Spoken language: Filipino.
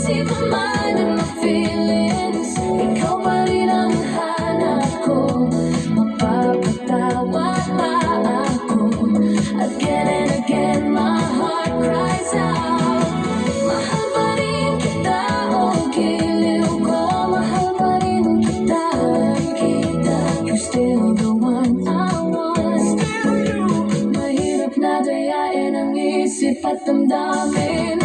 easy my mind and my feelings. Ikaw pa rin ang hanap ko. Mapapatawa pa ako. Again and again my heart cries out. Mahal pa rin kita, oh giliw ko. Mahal pa rin kita, you're still the one I want. Mahirap na dayain ang isip at damdamin.